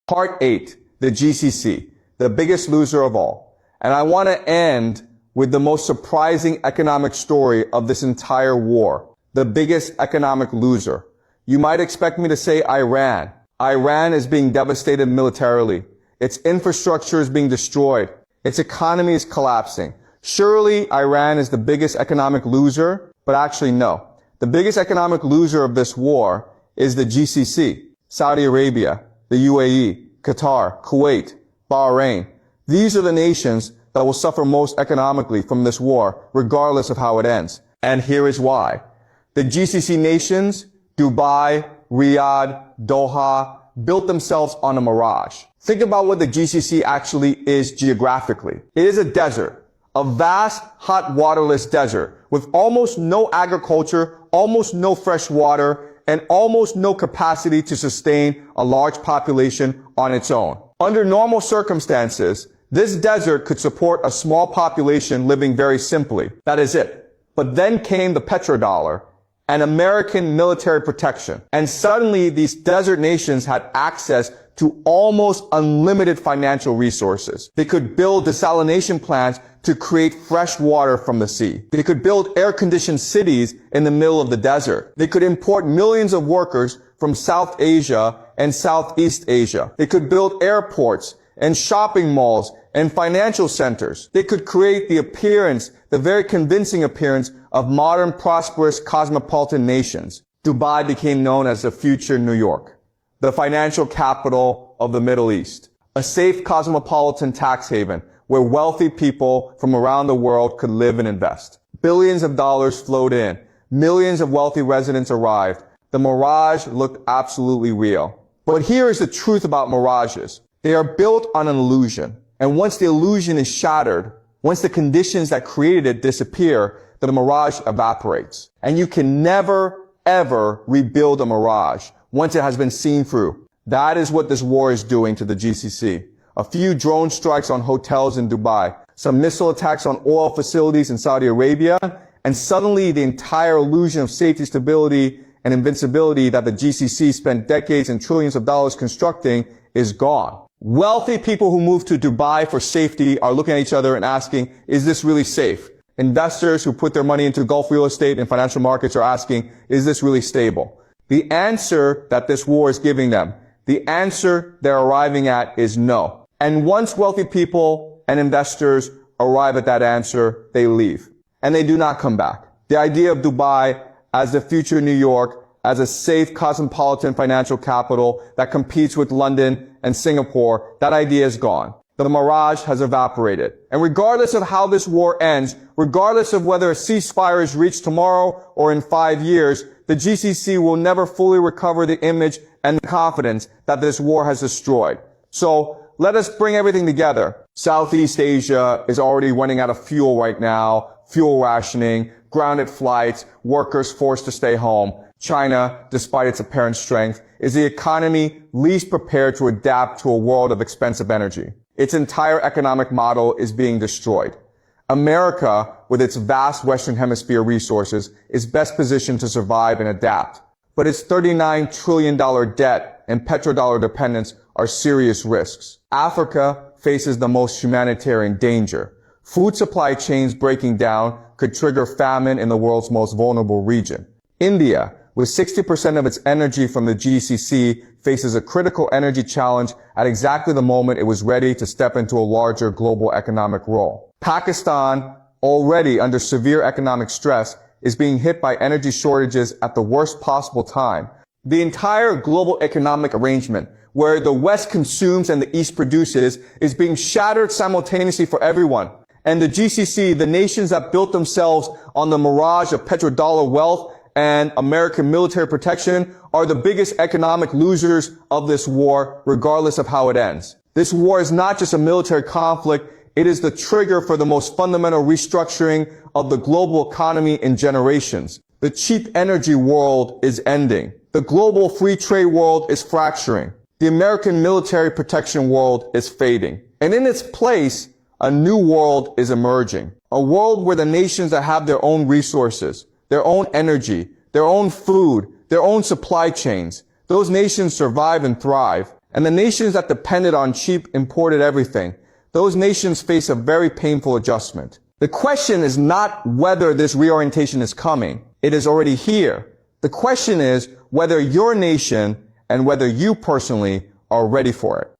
Part 8, the GCC, the biggest loser of all. And I want to end with the most surprising economic story of this entire war, the biggest economic loser. You might expect me to say Iran. Iran is being devastated militarily. Its infrastructure is being destroyed. Its economy is collapsing. Surely Iran is the biggest economic loser, but actually no. The biggest economic loser of this war is the GCC, Saudi Arabia, the UAE, Qatar, Kuwait, Bahrain. These are the nations that will suffer most economically from this war, regardless of how it ends. And here is why. The GCC nations, Dubai, Riyadh, Doha, built themselves on a mirage. Think about what the GCC actually is geographically. It is a desert, a vast, hot, waterless desert with almost no agriculture, almost no fresh water, and almost no capacity to sustain a large population on its own. Under normal circumstances, this desert could support a small population living very simply. That is it. But then came the petrodollar and American military protection. And suddenly these desert nations had access to almost unlimited financial resources. They could build desalination plants to create fresh water from the sea. They could build air-conditioned cities in the middle of the desert. They could import millions of workers from South Asia and Southeast Asia. They could build airports and shopping malls and financial centers. They could create the appearance, the very convincing appearance of modern, prosperous, cosmopolitan nations. Dubai became known as the future New York, the financial capital of the Middle East, a safe cosmopolitan tax haven where wealthy people from around the world could live and invest. Billions of dollars flowed in. Millions of wealthy residents arrived. The mirage looked absolutely real. But here is the truth about mirages. They are built on an illusion. And once the illusion is shattered, once the conditions that created it disappear, the mirage evaporates. And you can never, ever rebuild a mirage once it has been seen through. That is what this war is doing to the GCC. A few drone strikes on hotels in Dubai, some missile attacks on oil facilities in Saudi Arabia, and suddenly the entire illusion of safety, stability, and invincibility that the GCC spent decades and trillions of dollars constructing is gone. Wealthy people who move to Dubai for safety are looking at each other and asking, is this really safe? Investors who put their money into Gulf real estate and financial markets are asking, is this really stable? The answer that this war is giving them, the answer they're arriving at is no. And once wealthy people and investors arrive at that answer, they leave. And they do not come back. The idea of Dubai as the future New York, as a safe cosmopolitan financial capital that competes with London and Singapore, that idea is gone. The mirage has evaporated. And regardless of how this war ends, regardless of whether a ceasefire is reached tomorrow or in 5 years, the GCC will never fully recover the image and the confidence that this war has destroyed. So let us bring everything together. Southeast Asia is already running out of fuel right now, fuel rationing, grounded flights, workers forced to stay home. China, despite its apparent strength, is the economy least prepared to adapt to a world of expensive energy. Its entire economic model is being destroyed. America, with its vast Western Hemisphere resources, is best positioned to survive and adapt. But its $39 trillion debt and petrodollar dependence are serious risks. Africa faces the most humanitarian danger. Food supply chains breaking down could trigger famine in the world's most vulnerable region. India, with 60% of its energy from the GCC, faces a critical energy challenge at exactly the moment it was ready to step into a larger global economic role. Pakistan, already under severe economic stress, is being hit by energy shortages at the worst possible time. The entire global economic arrangement, where the West consumes and the East produces, is being shattered simultaneously for everyone. And the GCC, the nations that built themselves on the mirage of petrodollar wealth and American military protection, are the biggest economic losers of this war, regardless of how it ends. This war is not just a military conflict, it is the trigger for the most fundamental restructuring of the global economy in generations. The cheap energy world is ending. The global free trade world is fracturing. The American military protection world is fading. And in its place, a new world is emerging. A world where the nations that have their own resources, their own energy, their own food, their own supply chains, those nations survive and thrive. And the nations that depended on cheap imported everything, those nations face a very painful adjustment. The question is not whether this reorientation is coming. It is already here. The question is whether your nation and whether you personally are ready for it.